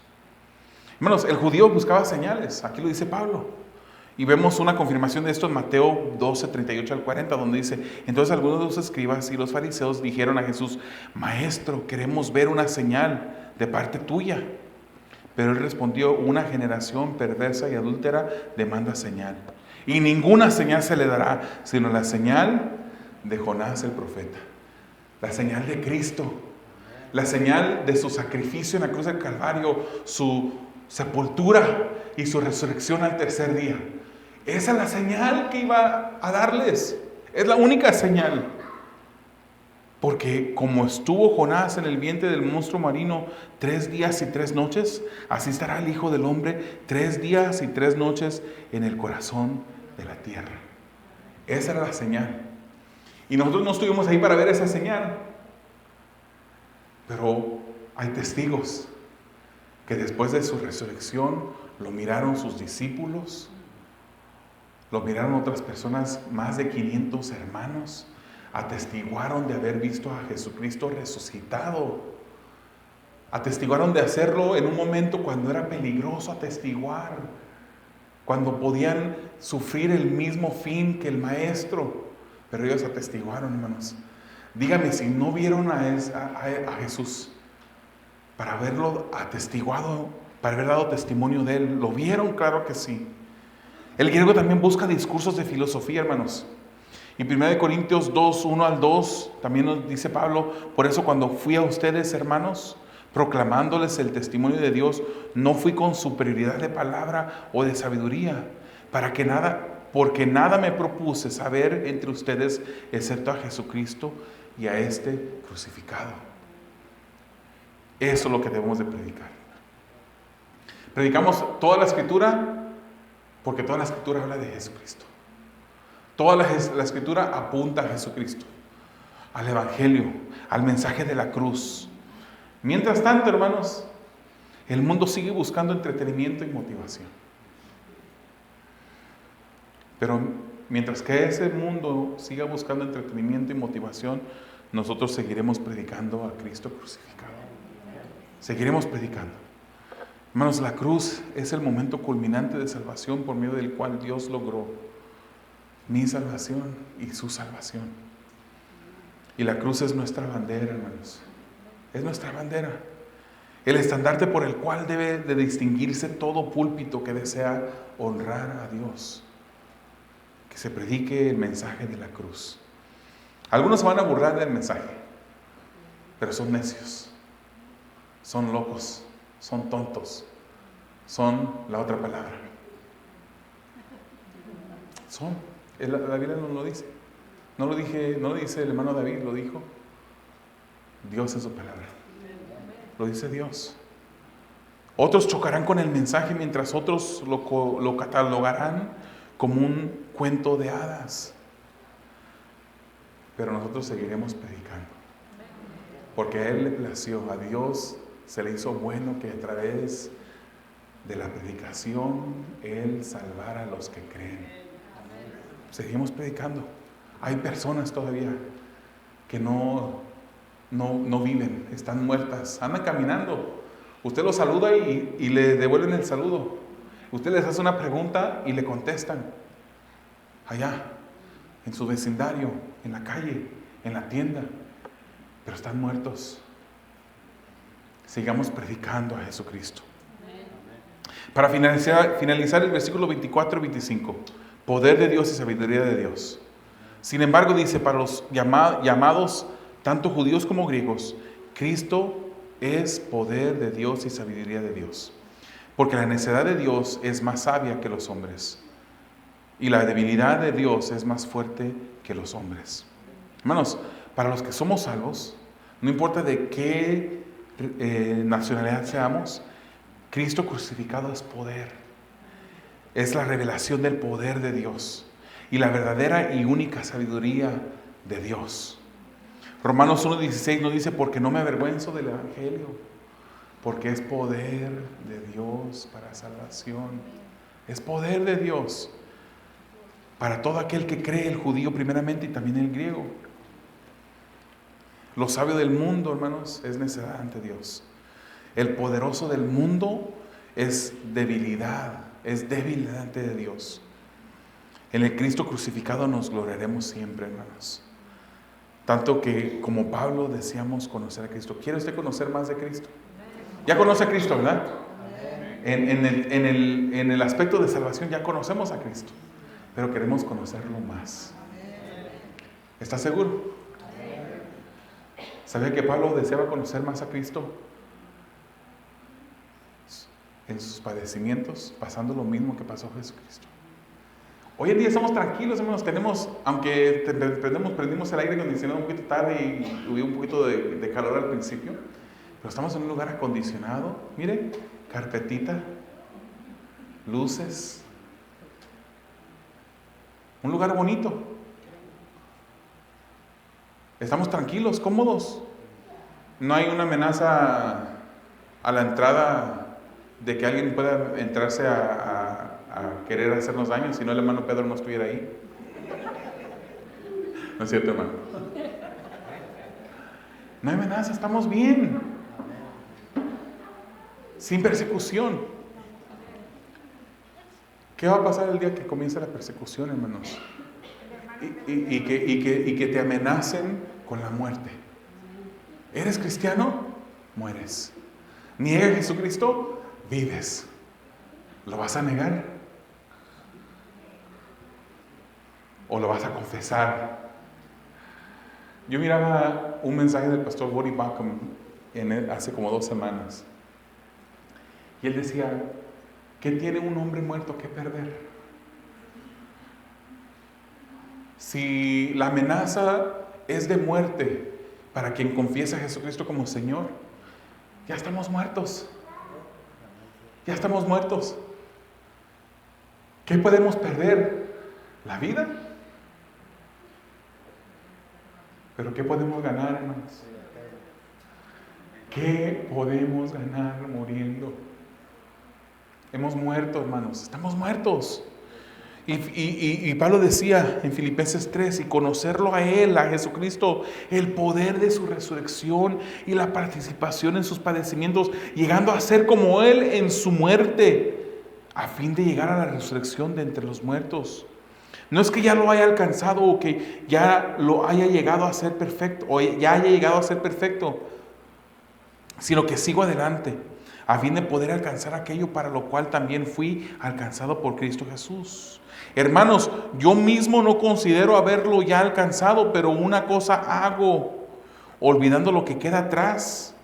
Hermanos, el judío buscaba señales, aquí lo dice Pablo. Y vemos una confirmación de esto en Mateo 12, 38 al 40, donde dice, entonces algunos de los escribas y los fariseos dijeron a Jesús, Maestro, queremos ver una señal de parte tuya. Pero él respondió, una generación perversa y adúltera demanda señal. Y ninguna señal se le dará, sino la señal de Jonás el profeta. La señal de Cristo, la señal de su sacrificio en la cruz del Calvario, su sepultura y su resurrección al tercer día. Esa es la señal que iba a darles. Es la única señal. Porque como estuvo Jonás en el vientre del monstruo marino 3 días y 3 noches, así estará el Hijo del Hombre 3 días y 3 noches en el corazón de la tierra. Esa era la señal. Y nosotros no estuvimos ahí para ver esa señal. Pero hay testigos que después de su resurrección lo miraron sus discípulos, lo miraron otras personas, más de 500 hermanos, atestiguaron de haber visto a Jesucristo resucitado. Atestiguaron de hacerlo en un momento cuando era peligroso atestiguar, cuando podían sufrir el mismo fin que el Maestro. Pero ellos atestiguaron, hermanos. Dígame si no vieron a Jesús para haberlo atestiguado, para haber dado testimonio de Él. ¿Lo vieron? Claro que sí. El griego también busca discursos de filosofía, hermanos. Y 1 Corintios 2, 1 al 2, también nos dice Pablo: por eso cuando fui a ustedes, hermanos, proclamándoles el testimonio de Dios, no fui con superioridad de palabra o de sabiduría, porque nada me propuse saber entre ustedes excepto a Jesucristo y a este crucificado. Eso es lo que debemos de predicar. Predicamos toda la Escritura porque toda la Escritura habla de Jesucristo. Toda la Escritura apunta a Jesucristo, al Evangelio, al mensaje de la cruz. Mientras tanto, hermanos, el mundo sigue buscando entretenimiento y motivación. Pero mientras que ese mundo siga buscando entretenimiento y motivación, nosotros seguiremos predicando a Cristo crucificado. Seguiremos predicando. Hermanos, la cruz es el momento culminante de salvación por medio del cual Dios logró mi salvación y su salvación. Y la cruz es nuestra bandera, hermanos. Es nuestra bandera. El estandarte por el cual debe de distinguirse todo púlpito que desea honrar a Dios. Que se predique el mensaje de la cruz. Algunos se van a burlar del mensaje, pero son necios, son locos, son tontos, son la otra palabra. La Biblia no lo dice. No lo dice el hermano David, lo dijo Dios en su palabra. Lo dice Dios. Otros chocarán con el mensaje, mientras otros lo catalogarán como un cuento de hadas. Pero nosotros seguiremos predicando, porque a Él le plació, a Dios se le hizo bueno que a través de la predicación Él salvara a los que creen. Seguimos predicando. Hay personas todavía que no viven, están muertas, andan caminando. Usted los saluda y le devuelven el saludo. Usted les hace una pregunta y le contestan. Allá, en su vecindario, en la calle, en la tienda, pero están muertos. Sigamos predicando a Jesucristo. Para finalizar el versículo 24 y 25, poder de Dios y sabiduría de Dios. Sin embargo, dice, para los llamados, tanto judíos como griegos, Cristo es poder de Dios y sabiduría de Dios. Porque la necedad de Dios es más sabia que los hombres, y la debilidad de Dios es más fuerte que los hombres. Hermanos, para los que somos salvos, no importa de qué nacionalidad seamos, Cristo crucificado es poder. Es la revelación del poder de Dios y la verdadera y única sabiduría de Dios. Romanos 1:16 nos dice: porque no me avergüenzo del Evangelio, porque es poder de Dios para salvación. Es poder de Dios para todo aquel que cree, el judío primeramente y también el griego. Lo sabio del mundo, hermanos, es necedad ante Dios. El poderoso del mundo es debilidad, es débil delante de Dios. En el Cristo crucificado nos gloriaremos siempre, hermanos. Tanto que, como Pablo, deseamos conocer a Cristo. ¿Quiere usted conocer más de Cristo? Ya conoce a Cristo, ¿verdad? En el aspecto de salvación ya conocemos a Cristo, pero queremos conocerlo más. ¿Está seguro? ¿Sabía que Pablo deseaba conocer más a Cristo en sus padecimientos, pasando lo mismo que pasó Jesucristo? Hoy en día estamos tranquilos, hermanos. Aunque prendimos el aire acondicionado un poquito tarde y hubo un poquito de calor al principio, pero estamos en un lugar acondicionado. Mire, carpetita, luces, un lugar bonito. Estamos tranquilos, cómodos. No hay una amenaza a la entrada de que alguien pueda entrarse a querer hacernos daño, si no el hermano Pedro no estuviera ahí. ¿No es cierto, hermano? No hay amenaza, estamos bien. Sin persecución. ¿Qué va a pasar el día que comience la persecución, hermanos? Y que te amenacen con la muerte. ¿Eres cristiano? Mueres. ¿Niega a Jesucristo? Vives. ¿Lo vas a negar? ¿O lo vas a confesar? Yo miraba un mensaje del pastor Woody Baucham hace como 2 semanas. Y él decía, ¿qué tiene un hombre muerto que perder? Si la amenaza es de muerte para quien confiesa a Jesucristo como Señor, ya estamos muertos. Ya estamos muertos. ¿Qué podemos perder? ¿La vida? ¿Pero qué podemos ganar, hermanos? ¿Qué podemos ganar muriendo? Hemos muerto, hermanos. Estamos muertos. Y Pablo decía en Filipenses 3, y conocerlo a Él, a Jesucristo, el poder de su resurrección y la participación en sus padecimientos, llegando a ser como Él en su muerte, a fin de llegar a la resurrección de entre los muertos. No es que ya lo haya alcanzado o que ya lo haya llegado a ser perfecto, o ya haya llegado a ser perfecto, sino que sigo adelante, a fin de poder alcanzar aquello para lo cual también fui alcanzado por Cristo Jesús. Hermanos, yo mismo no considero haberlo ya alcanzado, pero una cosa hago, olvidando lo que queda atrás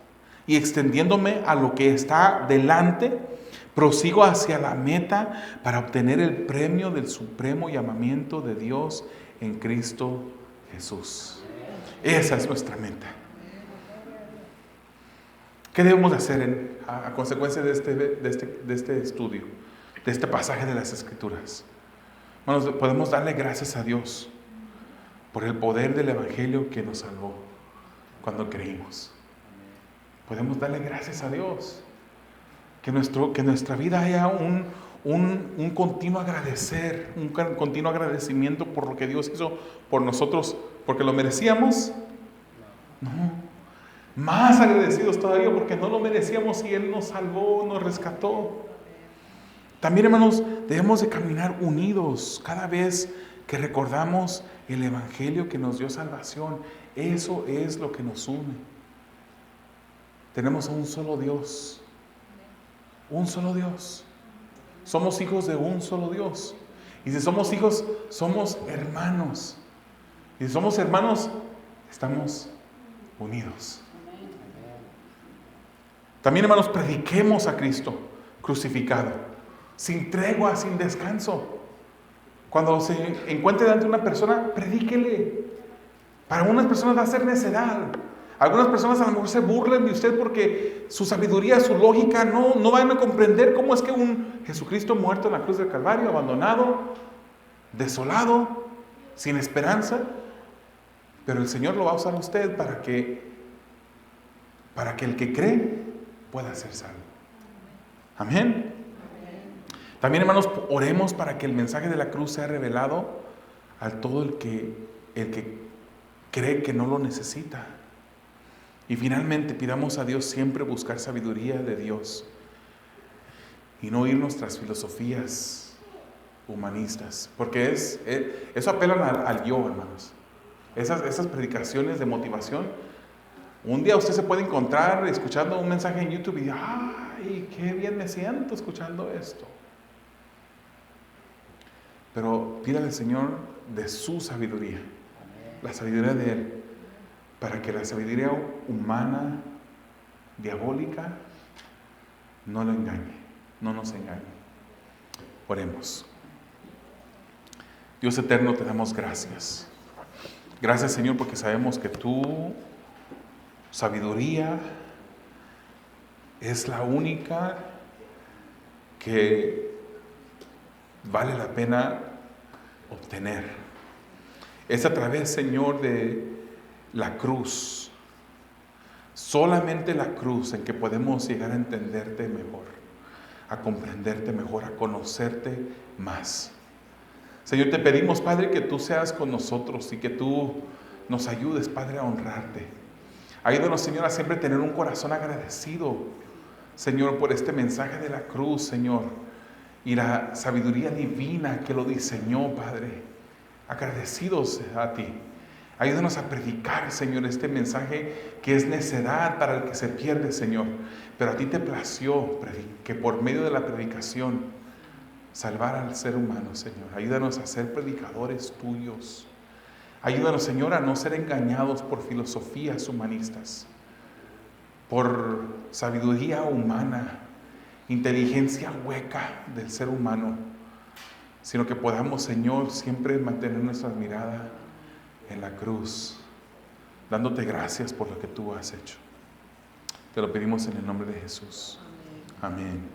y extendiéndome a lo que está delante, prosigo hacia la meta para obtener el premio del supremo llamamiento de Dios en Cristo Jesús. Esa es nuestra meta. ¿Qué debemos hacer a consecuencia de este estudio, de este pasaje de las Escrituras? Bueno, podemos darle gracias a Dios por el poder del Evangelio que nos salvó cuando creímos. Podemos darle gracias a Dios. Que nuestra vida haya un continuo agradecer, un continuo agradecimiento por lo que Dios hizo por nosotros, porque lo merecíamos. No, más agradecidos todavía porque no lo merecíamos y Él nos salvó, nos rescató. También, hermanos, debemos de caminar unidos cada vez que recordamos el Evangelio que nos dio salvación. Eso es lo que nos une. Tenemos a un solo Dios. Un solo Dios. Somos hijos de un solo Dios. Y si somos hijos, somos hermanos. Y si somos hermanos, estamos unidos. También, hermanos, prediquemos a Cristo crucificado, sin tregua, sin descanso. Cuando se encuentre delante de una persona, predíquele. Para unas personas va a ser necedad. Algunas personas a lo mejor se burlen de usted porque su sabiduría, su lógica no van a comprender cómo es que un Jesucristo muerto en la cruz del Calvario, abandonado, desolado, sin esperanza, pero el Señor lo va a usar a usted para que el que cree pueda ser salvo. Amén. También, hermanos, oremos para que el mensaje de la cruz sea revelado a todo el que cree que no lo necesita. Y finalmente pidamos a Dios siempre buscar sabiduría de Dios y no ir nuestras filosofías humanistas, porque eso apelan al yo, hermanos. Esas predicaciones de motivación, un día usted se puede encontrar escuchando un mensaje en YouTube y ¡ay, qué bien me siento escuchando esto! Pero pídale al Señor de su sabiduría, la sabiduría de Él, para que la sabiduría humana, diabólica, no lo engañe, no nos engañe. Oremos. Dios eterno, te damos gracias. Gracias, Señor, porque sabemos que tu sabiduría es la única que vale la pena obtener. Es a través, Señor, de la cruz, Solamente la cruz en que podemos llegar a entenderte mejor, a comprenderte mejor, a conocerte más. Señor, te pedimos, Padre, que tú seas con nosotros y que tú nos ayudes, Padre, a honrarte. Ayúdanos, Señor, a siempre tener un corazón agradecido, Señor, por este mensaje de la cruz, Señor, y la sabiduría divina que lo diseñó, Padre. Agradecidos a ti. Ayúdanos a predicar, Señor, este mensaje que es necedad para el que se pierde, Señor. Pero a ti te plació que por medio de la predicación salvar al ser humano, Señor. Ayúdanos a ser predicadores tuyos. Ayúdanos, Señor, a no ser engañados por filosofías humanistas, por sabiduría humana, inteligencia hueca del ser humano, sino que podamos, Señor, siempre mantener nuestra mirada en la cruz, dándote gracias por lo que tú has hecho. Te lo pedimos en el nombre de Jesús. Amén.